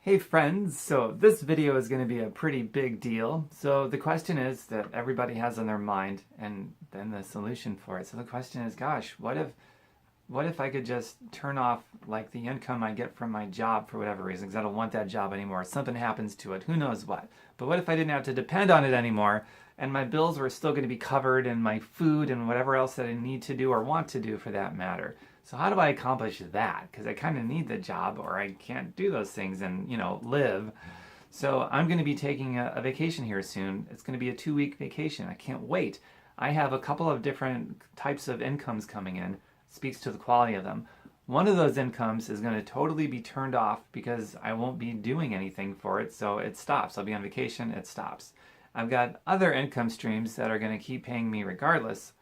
Hey friends, so this video is going to be a pretty big deal. So the question is that everybody has on their mind and then the solution for it. So the question is, gosh, what if I could just turn off like the income I get from my job for whatever reason, because I don't want that job anymore. Something happens to it, who knows what. But what if I didn't have to depend on it anymore and my bills were still going to be covered and my food and whatever else that I need to do or want to do for that matter. So how do I accomplish that? Because I kind of need the job or I can't do those things and, live. So I'm going to be taking a vacation here soon. It's going to be a 2-week vacation. I can't wait. I have a couple of different types of incomes coming in. Speaks to the quality of them. One of those incomes is going to totally be turned off because I won't be doing anything for it, so it stops. I'll be on vacation, it stops. I've got other income streams that are going to keep paying me regardless.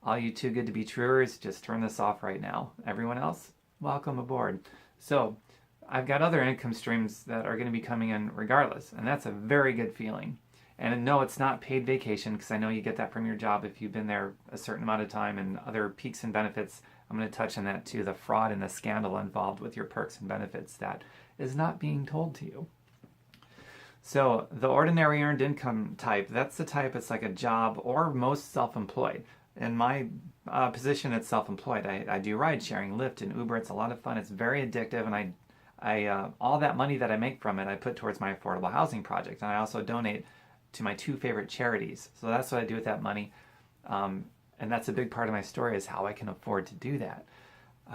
All you too good to be truers, just turn this off right now. Everyone else, welcome aboard. So I've got other income streams that are going to be coming in regardless, and that's a very good feeling. And no, it's not paid vacation, because I know you get that from your job if you've been there a certain amount of time, and other peaks and benefits. I'm going to touch on that too, the fraud and the scandal involved with your perks and benefits that is not being told to you. So the ordinary earned income type, that's the type it's like a job or most self-employed. In my position, it's self-employed. I do ride sharing, Lyft and Uber. It's a lot of fun. It's very addictive, and I all that money that I make from it, I put towards my affordable housing project, and I also donate to my 2 favorite charities. So that's what I do with that money, and that's a big part of my story is how I can afford to do that,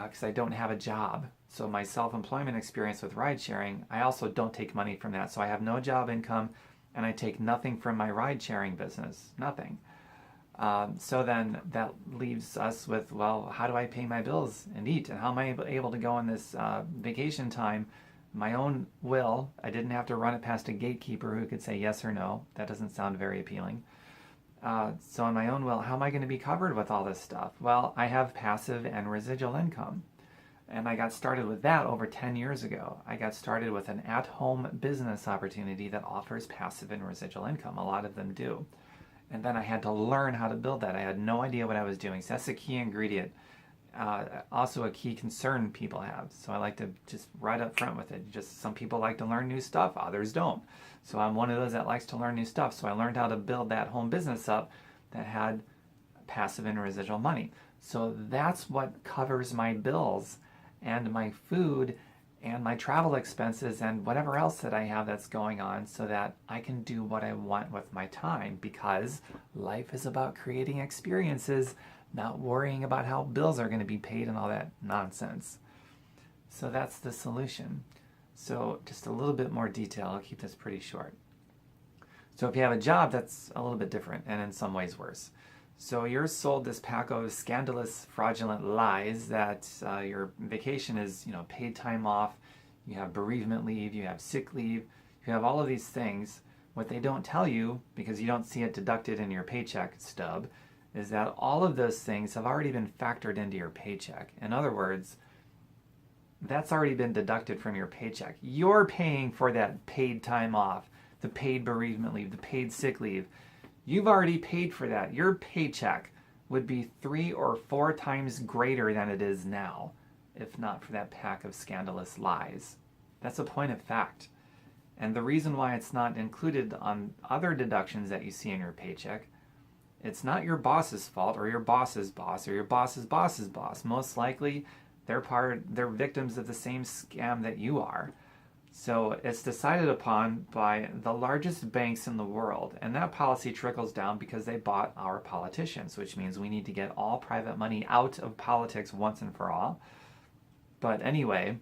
because I don't have a job. So my self-employment experience with ride sharing, I also don't take money from that. So I have no job income, and I take nothing from my ride sharing business, nothing. So then that leaves us with, well, how do I pay my bills and eat? And how am I able to go on this vacation time, my own will? I didn't have to run it past a gatekeeper who could say yes or no. That doesn't sound very appealing. So on my own will, how am I going to be covered with all this stuff? Well, I have passive and residual income. And I got started with that over 10 years ago. I got started with an at-home business opportunity that offers passive and residual income. A lot of them do. And then I had to learn how to build that. I had no idea what I was doing. So that's a key ingredient. Also a key concern people have. So I like to just right up front with it. Just some people like to learn new stuff, others don't. So I'm one of those that likes to learn new stuff. So I learned how to build that home business up that had passive and residual money. So that's what covers my bills and my food and my travel expenses and whatever else that I have that's going on, so that I can do what I want with my time, because life is about creating experiences, not worrying about how bills are going to be paid and all that nonsense. So that's the solution. So just a little bit more detail. I'll keep this pretty short. So if you have a job, that's a little bit different and in some ways worse. So you're sold this pack of scandalous, fraudulent lies that your vacation is, paid time off, you have bereavement leave, you have sick leave, you have all of these things. What they don't tell you, because you don't see it deducted in your paycheck stub, is that all of those things have already been factored into your paycheck. In other words, that's already been deducted from your paycheck. You're paying for that paid time off, the paid bereavement leave, the paid sick leave. You've already paid for that. Your paycheck would be 3 or 4 times greater than it is now, if not for that pack of scandalous lies. That's a point of fact. And the reason why it's not included on other deductions that you see in your paycheck, it's not your boss's fault or your boss's boss or your boss's boss's boss. Most likely, they're victims of the same scam that you are. So it's decided upon by the largest banks in the world, and that policy trickles down because they bought our politicians, which means we need to get all private money out of politics once and for all. But anyway,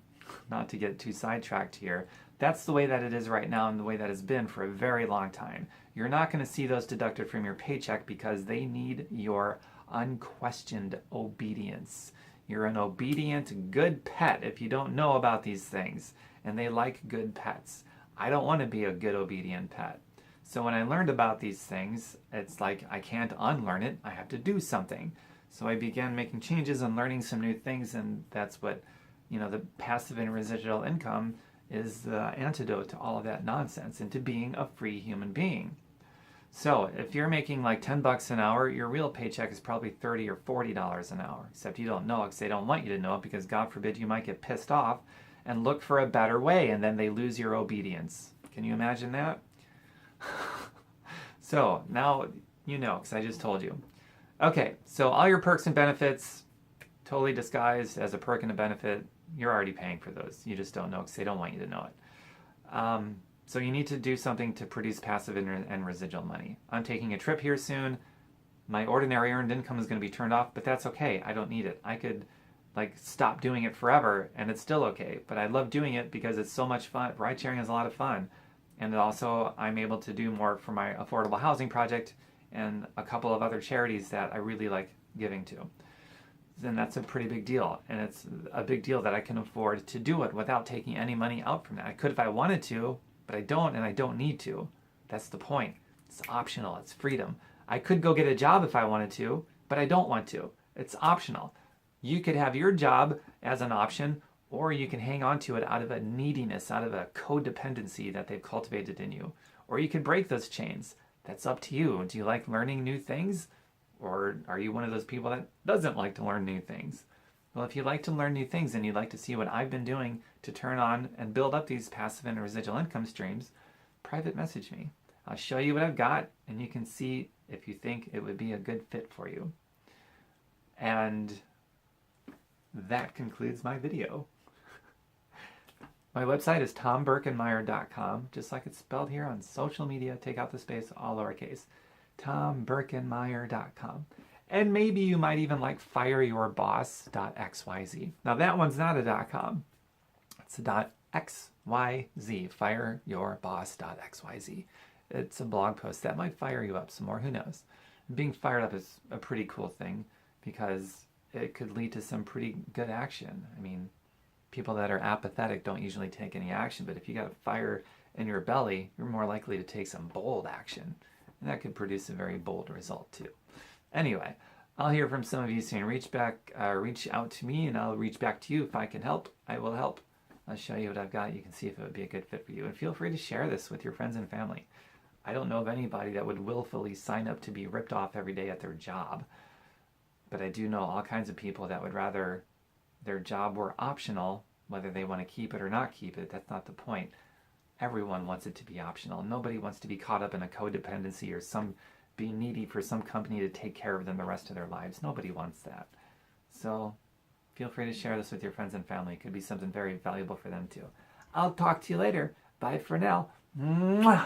not to get too sidetracked here, that's the way that it is right now and the way that it's been for a very long time. You're not going to see those deducted from your paycheck because they need your unquestioned obedience. You're an obedient, good pet if you don't know about these things. And they like good pets. I don't want to be a good, obedient pet. So when I learned about these things, it's like I can't unlearn it. I have to do something. So I began making changes and learning some new things, and that's what, the passive and residual income is the antidote to all of that nonsense and to being a free human being. So if you're making like $10 an hour, your real paycheck is probably $30 or $40 an hour, except you don't know it because they don't want you to know it, because God forbid you might get pissed off and look for a better way, and then they lose your obedience. Can you imagine that? So now you know, because I just told you. Okay, so all your perks and benefits, totally disguised as a perk and a benefit, you're already paying for those. You just don't know because they don't want you to know it. So you need to do something to produce passive and residual money. I'm taking a trip here soon. My ordinary earned income is going to be turned off, but that's okay. I don't need it. I could stop doing it forever and it's still okay. But I love doing it because it's so much fun. Ride sharing is a lot of fun. And also I'm able to do more for my affordable housing project and a couple of other charities that I really like giving to. Then that's a pretty big deal. And it's a big deal that I can afford to do it without taking any money out from that. I could if I wanted to, but I don't, and I don't need to. That's the point. It's optional. It's freedom. I could go get a job if I wanted to, but I don't want to. It's optional. You could have your job as an option, or you can hang on to it out of a neediness, out of a codependency that they've cultivated in you. Or you could break those chains. That's up to you. Do you like learning new things? Or are you one of those people that doesn't like to learn new things? Well, if you like to learn new things and you'd like to see what I've been doing to turn on and build up these passive and residual income streams, private message me. I'll show you what I've got and you can see if you think it would be a good fit for you. And that concludes my video. My website is tombirkenmeyer.com, just like it's spelled here on social media. Take out the space, all lowercase. tombirkenmeyer.com. And maybe you might even like fireyourboss.xyz. Now that one's not a .com. It's a .xyz, fireyourboss.xyz. It's a blog post that might fire you up some more, who knows. Being fired up is a pretty cool thing because it could lead to some pretty good action. I mean, people that are apathetic don't usually take any action, but if you got a fire in your belly, you're more likely to take some bold action. And that could produce a very bold result too. Anyway, I'll hear from some of you soon. Reach out to me and I'll reach back to you. If I can help, I will help. I'll show you what I've got. You can see if it would be a good fit for you. And feel free to share this with your friends and family. I don't know of anybody that would willfully sign up to be ripped off every day at their job. But I do know all kinds of people that would rather their job were optional, whether they want to keep it or not keep it. That's not the point. Everyone wants it to be optional. Nobody wants to be caught up in a codependency or being needy for some company to take care of them the rest of their lives. Nobody wants that. So feel free to share this with your friends and family. It could be something very valuable for them too. I'll talk to you later. Bye for now. Mwah!